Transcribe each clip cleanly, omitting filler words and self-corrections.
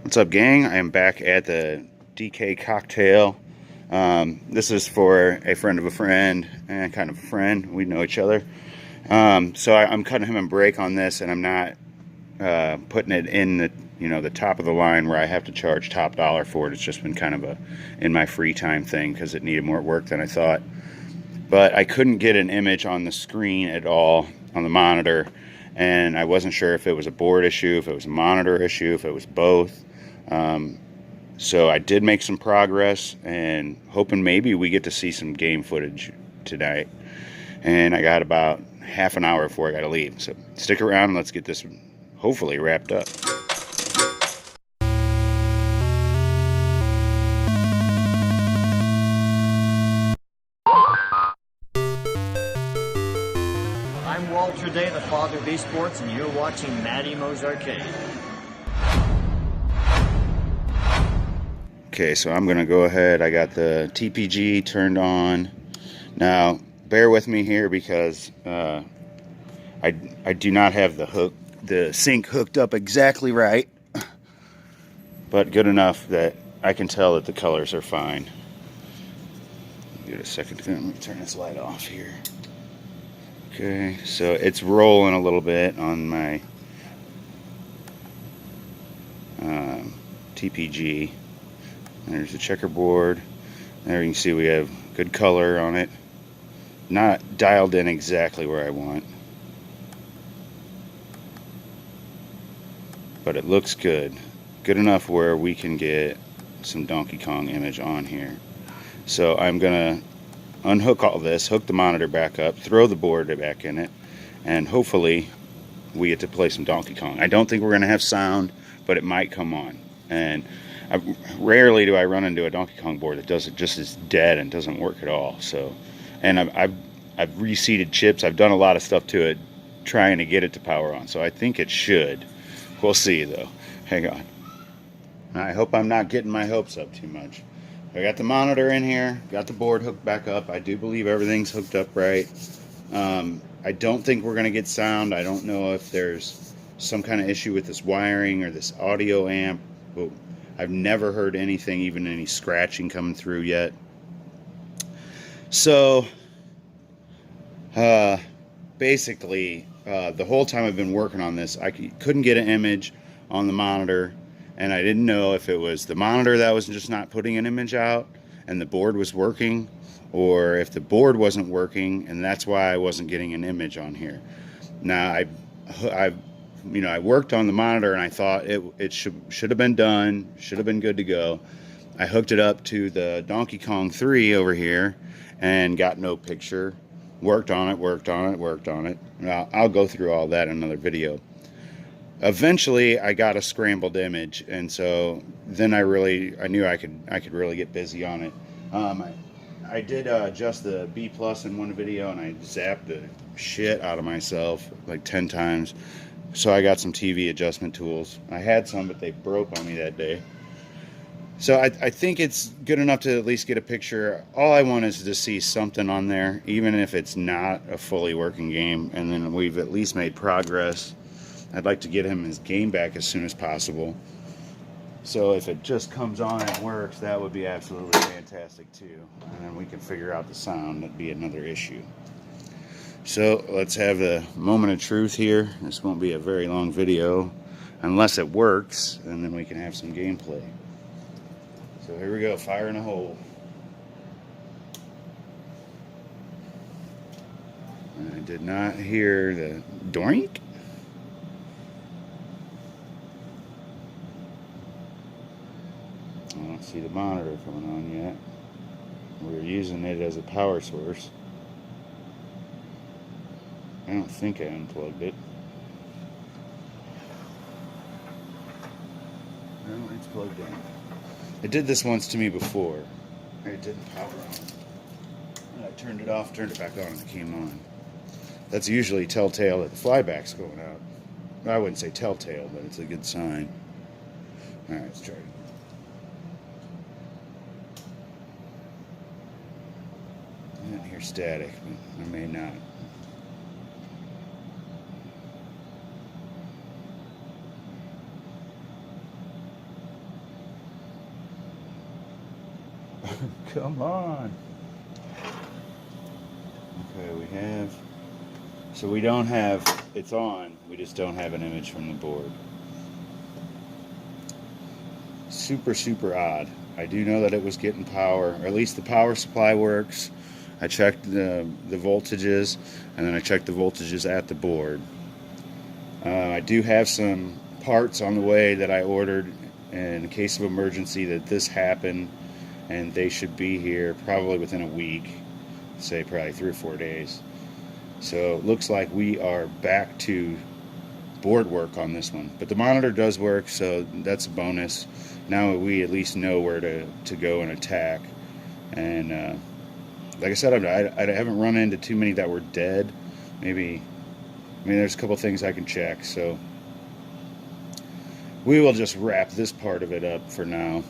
What's up, gang? I am back at the DK cocktail. This is for a friend of a friend and kind of a friend. We know each other. So I'm cutting him a break on this, and I'm not putting it in the top of the line where I have to charge top dollar for it. It's just been kind of a in my free time thing because it needed more work than I thought. But I couldn't get an image on the screen at all on the monitor, and I wasn't sure if it was a board issue, if it was a monitor issue, if it was both. So I did make some progress, and hoping maybe we get to see some game footage tonight. And I got about half an hour before I got to leave. So stick around and let's get this hopefully wrapped up. I'm Walter Day, the father of esports, and you're watching Matty Mo's Arcade. Okay, so I'm going to go ahead. I got the TPG turned on. Now, bear with me here because I do not have the sync hooked up exactly right, but good enough that I can tell that the colors are fine. Give it a second. Let me turn this light off here. Okay, so it's rolling a little bit on my TPG. There's the checkerboard. There you can see we have good color on it. Not dialed in exactly where I want, but it looks good. Good enough where we can get some Donkey Kong image on here. So I'm gonna unhook all this, hook the monitor back up, throw the board back in it, and hopefully we get to play some Donkey Kong. I don't think we're gonna have sound, but it might come on. And rarely do I run into a Donkey Kong board that just is dead and doesn't work at all. So, and I've reseated chips. I've done a lot of stuff to it, trying to get it to power on. So I think it should. We'll see though. Hang on. I hope I'm not getting my hopes up too much. I got the monitor in here, got the board hooked back up. I do believe everything's hooked up right. I don't think we're gonna get sound. I don't know if there's some kind of issue with this wiring or this audio amp. But I've never heard anything, even any scratching coming through yet. So, basically, the whole time I've been working on this, I couldn't get an image on the monitor, and I didn't know if it was the monitor that was just not putting an image out and the board was working, or if the board wasn't working and that's why I wasn't getting an image on here. Now, I worked on the monitor and I thought it should have been done, should have been good to go. I hooked it up to the Donkey Kong 3 over here and got no picture. Worked on it. I'll go through all that in another video. Eventually, I got a scrambled image, and so then I knew I could really get busy on it. I did adjust the B+ in one video, and I zapped the shit out of myself like 10 times. So I got some TV adjustment tools. I had some, but they broke on me that day. So I think it's good enough to at least get a picture. All I want is to see something on there, even if it's not a fully working game, and then we've at least made progress. I'd like to get him his game back as soon as possible. So if it just comes on and works, that would be absolutely fantastic too. And then we can figure out the sound. That'd be another issue. So let's have a moment of truth here. This won't be a very long video unless it works, and then we can have some gameplay. So here we go, fire in a hole. I did not hear the doink. I don't see the monitor coming on yet. We're using it as a power source. I don't think I unplugged it. No, it's plugged in. It did this once to me before. It didn't power on. I turned it off, turned it back on, and it came on. That's usually telltale that the flyback's going out. I wouldn't say telltale, but it's a good sign. Alright, let's try it. I didn't hear static, but I may not. Come on. Okay, so we don't have, it's on, we just don't have an image from the board. Super, super odd. I do know that it was getting power, or at least the power supply works. I checked the voltages, and then I checked the voltages at the board. I do have some parts on the way that I ordered in case of emergency that this happened, and they should be here probably within a week, say probably 3 or 4 days. So it looks like we are back to board work on this one, but the monitor does work, so that's a bonus. Now we at least know where to go and attack. And like I said, I haven't run into too many that were dead. Maybe, I mean, there's a couple things I can check, so we will just wrap this part of it up for now.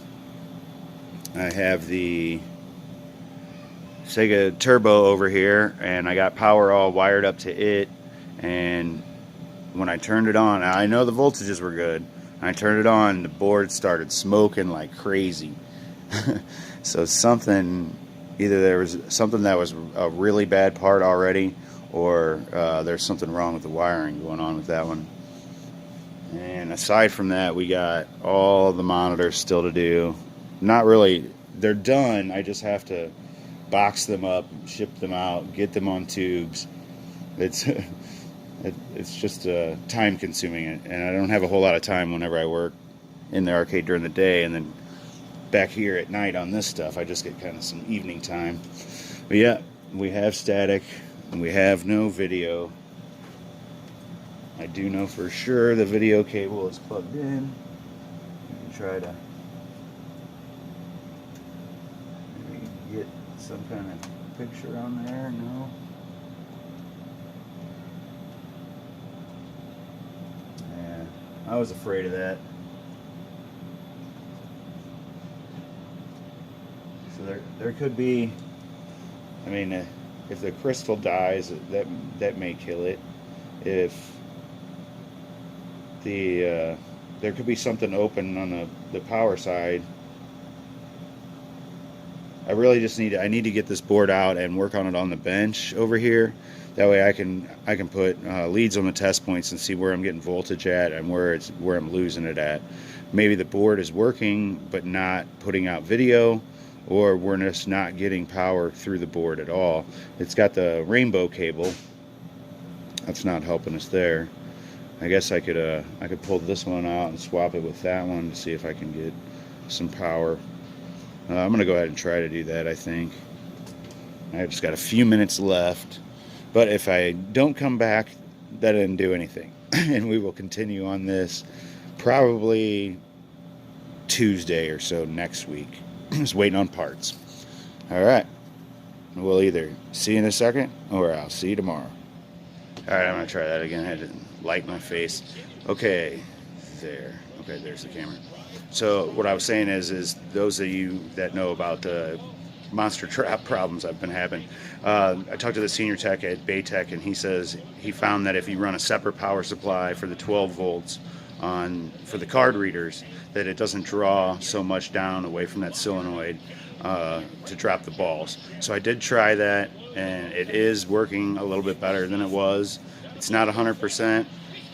I have the Sega Turbo over here, and I got power all wired up to it, and when I turned it on, I know the voltages were good. I turned it on, the board started smoking like crazy. So something, either there was something that was a really bad part already, or there's something wrong with the wiring going on with that one. And aside from that, we got all the monitors still to do. Not really, they're done. I just have to box them up, ship them out, get them on tubes. It's just time consuming, and I don't have a whole lot of time whenever I work in the arcade during the day, and then back here at night on this stuff I just get kind of some evening time. But yeah, we have static and we have no video. I do know for sure the video cable is plugged in. You can try to maybe get some kind of picture on there. No. Yeah, I was afraid of that. So there could be, I mean, if the crystal dies, that may kill it. If the there could be something open on the power side. I really just need to get this board out and work on it on the bench over here. That way I can put leads on the test points and see where I'm getting voltage at and where I'm losing it at. Maybe the board is working but not putting out video, or we're just not getting power through the board at all. It's got the rainbow cable. That's not helping us there. I guess I could pull this one out and swap it with that one to see if I can get some power. I'm gonna go ahead and try to do that. I think I've just got a few minutes left, but if I don't come back, that didn't do anything. And we will continue on this probably Tuesday or so next week. Just waiting on parts. All right, we'll either see you in a second or I'll see you tomorrow. All right, I'm gonna try that again. I had to light my face. Okay, there. Okay, there's the camera. So what I was saying is those of you that know about the monster trap problems I've been having, I talked to the senior tech at Baytech, and he says he found that if you run a separate power supply for the 12 volts for the card readers, that it doesn't draw so much down away from that solenoid to drop the balls. So I did try that, and it is working a little bit better than it was. It's not 100%,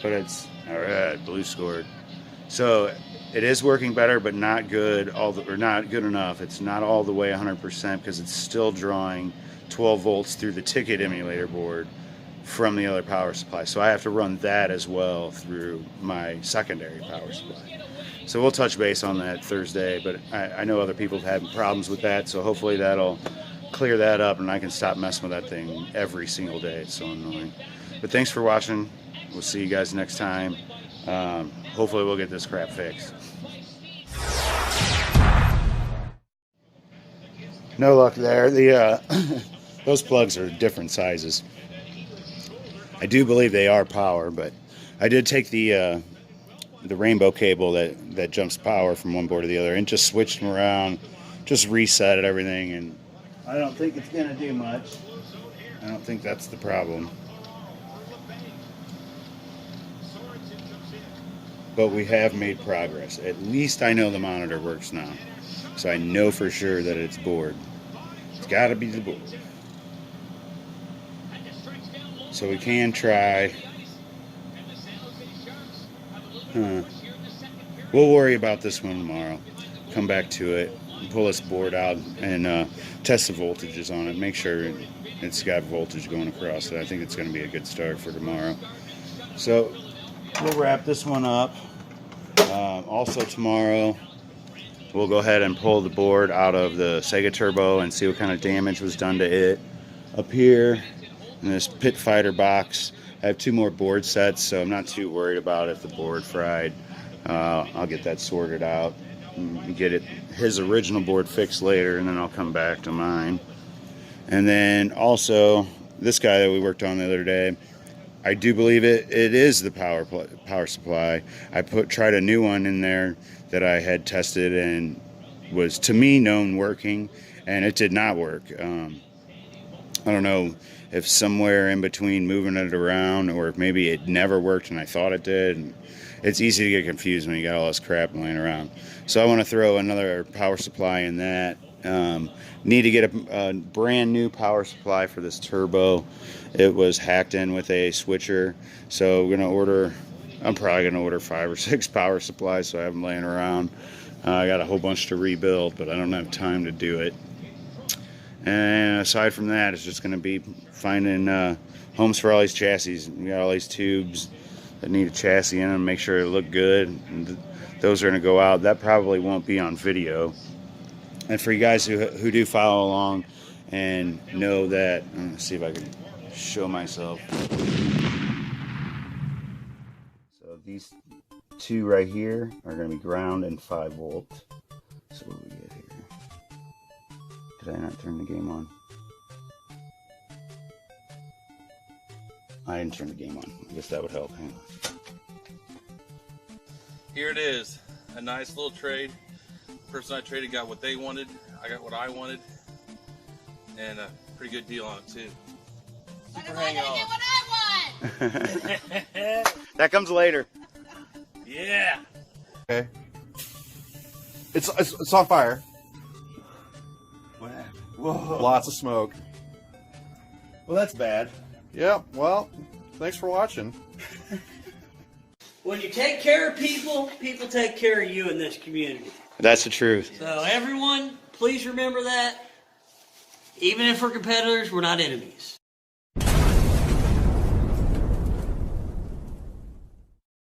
but it's all right. Blue scored. So it is working better, but not good not good enough. It's not all the way 100% because it's still drawing 12 volts through the ticket emulator board from the other power supply. So I have to run that as well through my secondary power supply. So we'll touch base on that Thursday, but I know other people have had problems with that, so hopefully that'll clear that up and I can stop messing with that thing every single day. It's so annoying. But thanks for watching. We'll see you guys next time. Hopefully we'll get this crap fixed. No luck there. Those plugs are different sizes. I do believe they are power, but I did take the rainbow cable that jumps power from one board to the other and just switched them around, just reset everything, and I don't think it's gonna do much. I don't think that's the problem. But we have made progress. At least I know the monitor works now. so I know for sure that it's board. It's got to be the board. So we can try. We'll worry about this one tomorrow. Come back to it, pull this board out, and test the voltages on it. Make sure it's got voltage going across it. I think it's going to be a good start for tomorrow. So we'll wrap this one up. Also tomorrow, we'll go ahead and pull the board out of the Sega Turbo and see what kind of damage was done to it. Up here in this Pit Fighter box, I have 2 more board sets, so I'm not too worried about if the board fried. I'll get that sorted out and get his original board fixed later, and then I'll come back to mine. And then also this guy that we worked on the other day, I do believe it is the power supply. I tried a new one in there that I had tested and was, to me, known working, and it did not work. I don't know if somewhere in between moving it around, or if maybe it never worked and I thought it did. And it's easy to get confused when you got all this crap laying around. So I want to throw another power supply in that. Need to get a brand new power supply for this turbo. It was hacked in with a switcher, so we're gonna I'm probably gonna order 5 or 6 power supplies, so I have them laying around. I got a whole bunch to rebuild, but I don't have time to do it. And aside from that, it's just gonna be finding homes for all these chassis. We got all these tubes that need a chassis in them, make sure it look good. And those are gonna go out. That probably won't be on video. And for you guys who do follow along and know that, let's see if I can show myself. So these 2 right here are going to be ground and 5 volt. So what do we get here? Did I not turn the game on? I didn't turn the game on. I guess that would help. Hang on. Here it is, a nice little trade. The person I traded got what they wanted, I got what I wanted, and a pretty good deal on it too. Super hang on. What I want. That comes later. Yeah. Okay. It's on fire. Whoa. Lots of smoke. Well, that's bad. Yeah, well, thanks for watching. When you take care of people, people take care of you in this community. That's the truth. So everyone, please remember that. Even if we're competitors, we're not enemies.